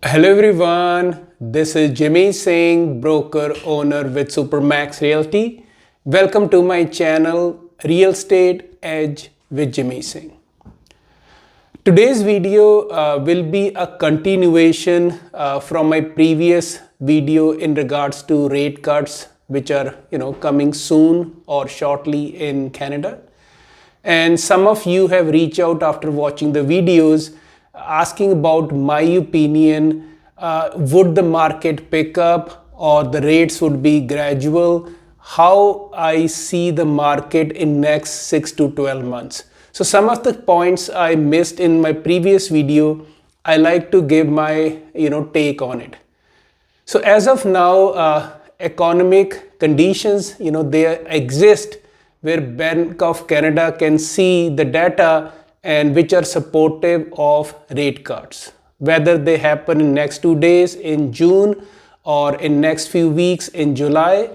Hello everyone, this is Jimmy Singh, broker owner with Supermax Realty. Welcome to my channel Real Estate Edge with Jimmy Singh. Today's video will be a continuation from my previous video in regards to rate cuts which are coming soon or shortly in Canada. And some of you have reached out after watching the videos asking about my opinion. Would the market pick up or the rates would be gradual? How I see the market in next 6 to 12 months. So some of the points I missed in my previous video, I like to give my take on it. So as of now, economic conditions, they exist where Bank of Canada can see the data and which are supportive of rate cuts. Whether they happen in next 2 days in June or in next few weeks in July.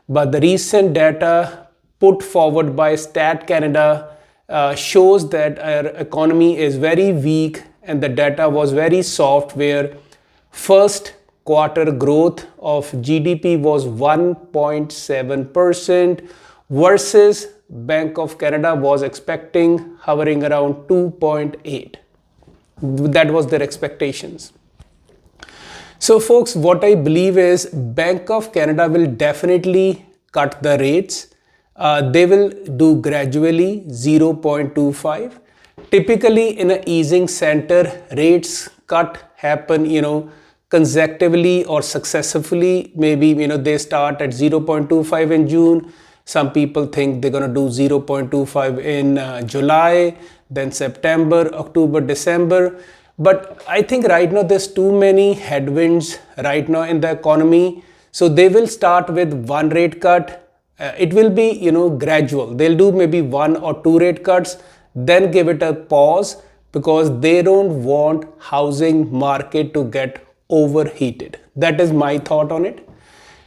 But the recent data put forward by Stat Canada shows that our economy is very weak and the data was very soft, where first quarter growth of GDP was 1.7% versus Bank of Canada was expecting hovering around 2.8. That was their expectations. So folks, what I believe is Bank of Canada will definitely cut the rates. They will do gradually 0.25. Typically in an easing center, rates cut happen, consecutively or successively. Maybe, they start at 0.25 in June. Some people think they're going to do 0.25 in July, then September, October, December. But I think right now there's too many headwinds right now in the economy. So they will start with one rate cut. It will be, gradual. They'll do maybe 1 or 2 rate cuts, then give it a pause because they don't want housing market to get overheated. That is my thought on it.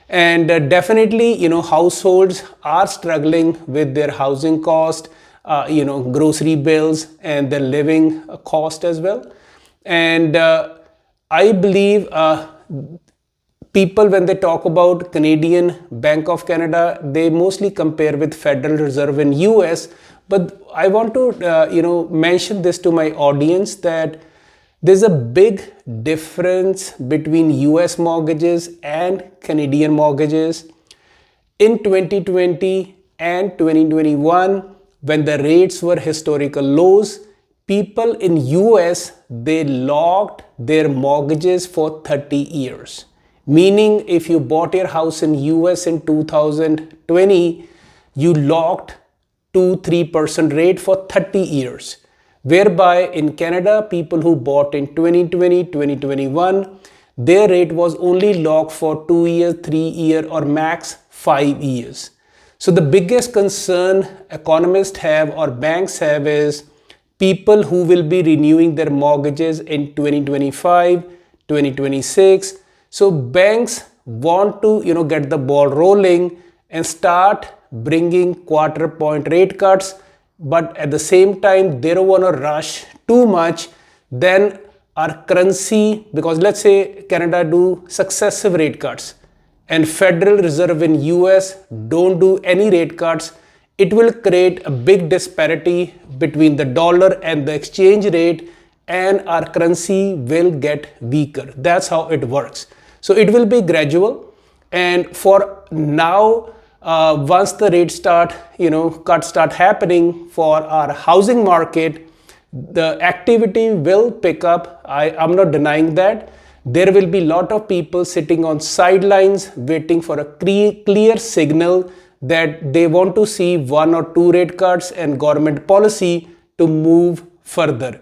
And definitely, households are struggling with their housing cost, grocery bills and their living cost as well. And I believe people, when they talk about Canadian Bank of Canada, they mostly compare with Federal Reserve in US. But I want to, mention this to my audience that there's a big difference between US mortgages and Canadian mortgages. In 2020 and 2021, when the rates were historical lows, people in US, they locked their mortgages for 30 years. Meaning if you bought your house in US in 2020, you locked 2-3% rate for 30 years. Whereby in Canada, people who bought in 2020, 2021, their rate was only locked for 2 years, 3 years or max 5 years. So the biggest concern economists have or banks have is people who will be renewing their mortgages in 2025, 2026. So banks want to, get the ball rolling and start bringing quarter point rate cuts. But at the same time, they don't want to rush too much. Then our currency, because let's say Canada do successive rate cuts and Federal Reserve in US don't do any rate cuts, it will create a big disparity between the dollar and the exchange rate, and our currency will get weaker. That's how it works. So it will be gradual. And for now, once the rates start, cuts start happening for our housing market, the activity will pick up. I'm not denying that. There will be a lot of people sitting on sidelines waiting for a clear signal that they want to see 1 or 2 rate cuts and government policy to move further.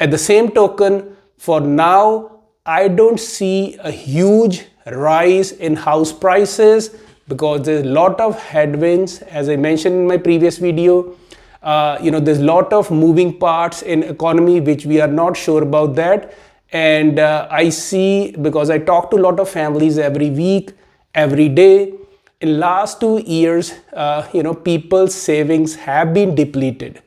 At the same token, for now, I don't see a huge rise in house prices because there's a lot of headwinds, as I mentioned in my previous video. There's a lot of moving parts in economy which we are not sure about that. And I see, because I talk to a lot of families every week, every day, in last 2 years, people's savings have been depleted.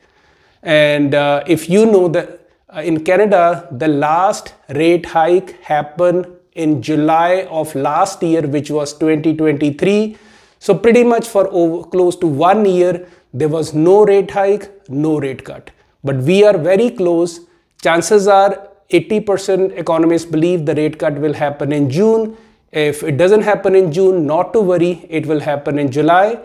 And if you know that in Canada, the last rate hike happened in July of last year, which was 2023. So pretty much for close to 1 year, there was no rate hike, no rate cut. But we are very close. Chances are 80% economists believe the rate cut will happen in June. If it doesn't happen in June, not to worry, it will happen in July.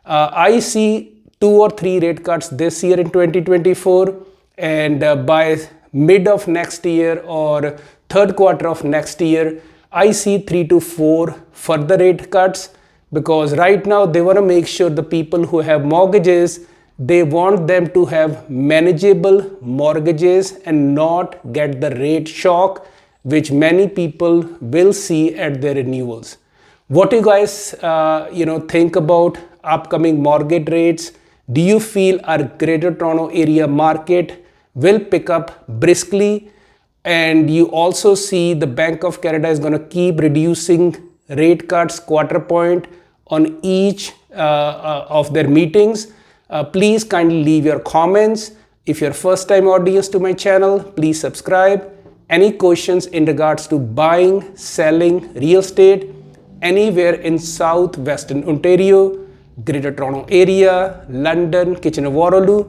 I see 2 or 3 rate cuts this year in 2024, and by mid of next year or third quarter of next year, I see 3 to 4 further rate cuts, because right now they want to make sure the people who have mortgages, they want them to have manageable mortgages and not get the rate shock which many people will see at their renewals. What do you guys think about upcoming mortgage rates? Do you feel our Greater Toronto Area market will pick up briskly? And you also see the Bank of Canada is going to keep reducing rate cuts quarter point on each of their meetings. Please kindly leave your comments. If you're first time audience to my channel, please subscribe. Any questions in regards to buying, selling real estate anywhere in southwestern Ontario, Greater Toronto Area, London, Kitchener-Waterloo,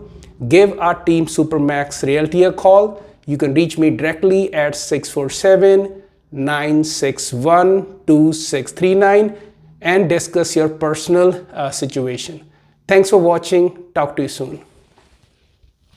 give our team Supermax Realty a call. You can reach me directly at 647-961-2639 and discuss your personal situation. Thanks for watching. Talk to you soon.